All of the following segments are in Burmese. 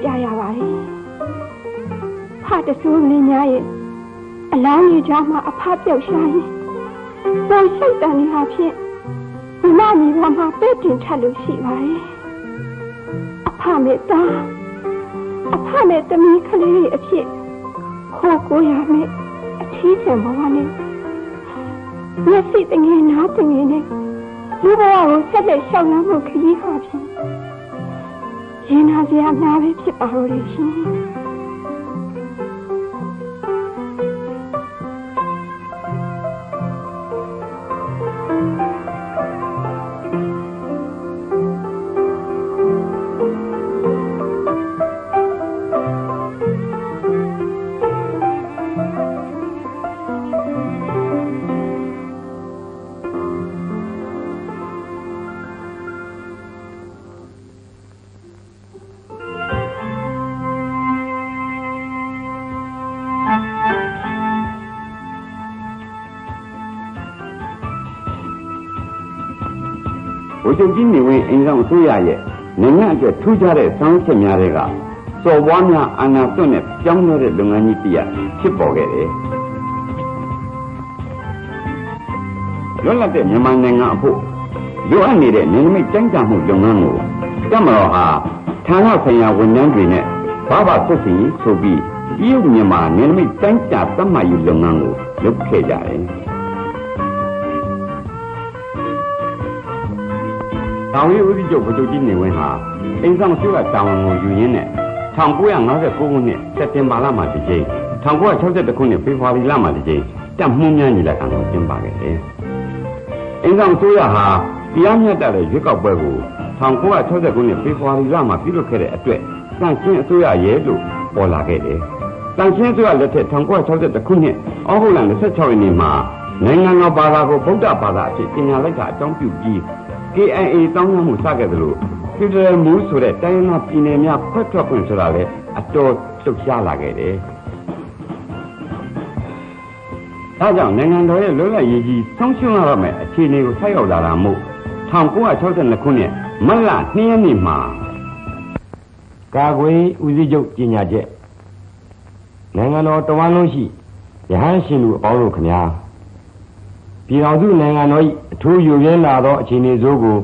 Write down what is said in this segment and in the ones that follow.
ကြရပါတယ်ဖတဆိုးလင်းများရဲ့အလောင်းကြီးကြားမှာအဖပြုတ်ရှာရင်ပေါ်ရှိတ်တန်နေဟာဖြင့်ဒီမမီပေါ်မှာပဲ့တင်ထက်လို့ရှိပါတယ်အဖမေတ္တာအဖနဲ့တမီးကလေးအဖြစ်ခိုးကိုရမယ်အထီးကျန်ဘဝနဲ့မျက်စိတငယ်နားတငယ်နဲ့လူဘဝကိုဆက်လက်ရှောင်လန်းမှုခရီးဟာဖြင့်ရင်နာစရာများပဲဖြစ်ပါတော့တယ်ရှင်ကျုပ်ကြီးနေဝင်အင်းဆောင်ဆိုရရဲ့နိုင်ငံအတွက်ထူးခြားတဲ့ဆောင်းချက်များတွေကစော်ပွားများအာဏာသွင်းတဲ့ပြောင်းလဲတဲ့လုပ်ငန်းကြီးတစ်ရပ်ဖြစ်ပေါ်ခဲ့တယ်။လွတ်လပ်တဲ့မြန်မာနိုင်ငံအဖို့လိုအပ်နေတဲ့နယ်နိမိတ်တိုင်းတာမှုလုပ်ငန်းကိုတပ်မတော်ဟာဌာနဆိုင်ရာဝန်ထမ်းတွေနဲ့ဘာသာဆက်ဆံရေးဆိုပြီးပြည်သူမြန်မာနယ်နိမိတ်တိုင်းတာသတ်မှတ်ရေးလုပ်ငန်းကိုလုပ်ခဲ့ကြတယ်။တောင်ရီဦးစီးချုပ်ဗိုလ်ချုပ်ကြီးနေဝင်းဟာအင်းဆောင်စုကတာဝန်ကိုယူရင်းနဲ့1959ခုနှစ်စက်တင်ဘာလမှာတစ်ကြိမ်1962ခုနှစ်ဖေဖော်ဝါရီလမှာတစ်ကြိမ်တပ်မှုများညီလာခံကိုကျင်းပခဲ့တယ်။အင်းဆောင်စုရဟာတရားမျှတတဲ့ရွေးကောက်ပွဲကို1960ခုနှစ်ဖေဖော်ဝါရီလမှာပြုလုပ်ခဲ့တဲ့အတွက်တန်ရှင်းအစိုးရရဲ့လို့ပေါ်လာခဲ့တယ်။တန်ရှင်းအစိုးရလက်ထက်1962ခုနှစ်ဩဂုတ်လ26ရက်နေ့မှာနိုင်ငံတော်ဘာသာကိုဗုဒ္ဓဘာသာအဖြစ်ကြေညာလိုက်တာအကြောင်းပြုပြီး KIA တောင်းမှုစခဲ့သလိုပြည်ထမူဆိုတဲ့တိုင်းရင်းသားပြည်နယ်များခွဲထွက်ခွင့်ဆိုတာလည်းအတော်လှုပ်ရှားလာခဲ့တယ်။ဒါကြောင့်နိုင်ငံတော်ရဲ့လွတ်လပ်ရေးကြီးဆုံးရှုံးရတော့မယ်အခြေအနေကိုဆိုက်ရောက်လာတာမို့1962ခုနှစ်မတ်လ2ရက်နေ့မှာကာကွယ်ဦးစီးချုပ်ကြေညာချက်နိုင်ငံတော်တဝန်းလုံးရှိရဟန်းရှင်လူအပေါင်းတို့ခင်ဗျာပြည်တော်စုနိုင်ငံတော်၏အထူးယူရင်းလာသောအခြေအနေဆိုးကို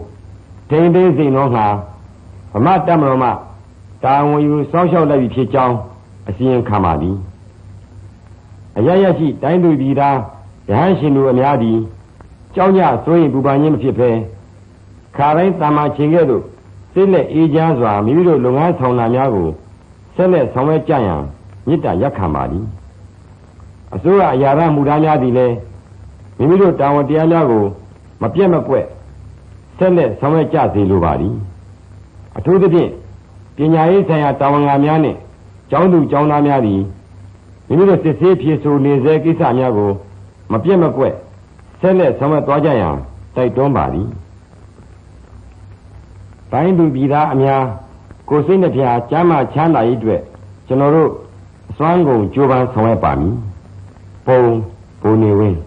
ထိန်းသိမ်းစေသောငှာဗမာတပ်မတော်မှတာဝန်ယူစောင့်ရှောက်လိုက်ပြီဖြစ်ကြောင်းအစီရင်ခံပါသည်အရရရှိတိုင်းသူပြည်သားရဟန်းရှင်တို့အများသည်ကြောင်းကြစိုးရင်ပူပန်ခြင်းမဖြစ်ဘဲခါတိုင်းတာမန်ချင်းကဲ့သို့စိတ်လက်အေးချမ်းစွာမိမိတို့လုပ်ငန်းဆောင်တာများကိုဆက်လက်ဆောင်ရွက်ကြရန်မေတ္တာရက်ခံပါသည်အစိုးရအရာထမ်းမှုသားများသည်လည်းမိမိတို့တာဝန်တရားများကိုမပြတ်မကွက်ဆက်လက်ဆောင်ရွက်ကြစေလိုပါသည်အထူးသဖြင့်ပညာရေးဆိုင်ရာတာဝန်ခံများနှင့်ကျောင်းသူကျောင်းသားများသည်မိမိတို့စစ်ဆေးဖြေဆိုနေစေကိစ္စများကိုမပြတ်မကွက်ဆက်လက်ဆောင်ရွက်သွားကြရန်တိုက်တွန်းပါသည်တိုင်းသူပြည်သားအများကိုယ်စိတ်နှပြကျမ်းမာချမ်းသာရေးအတွက်ကျွန်တော်တို့အစွမ်းကုန်ကြိုးပမ်းဆောင်ရွက်ပါမည်ပုံဘုံနေဝင်း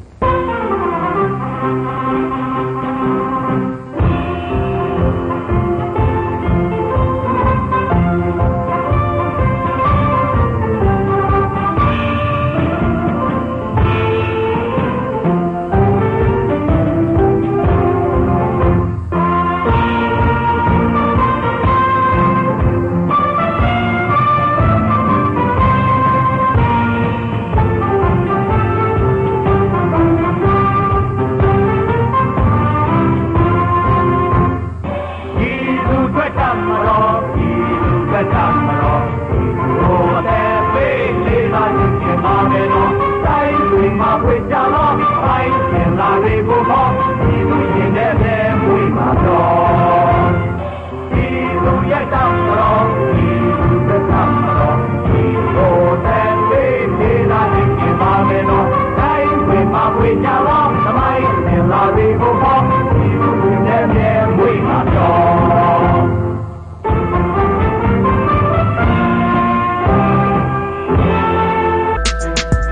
We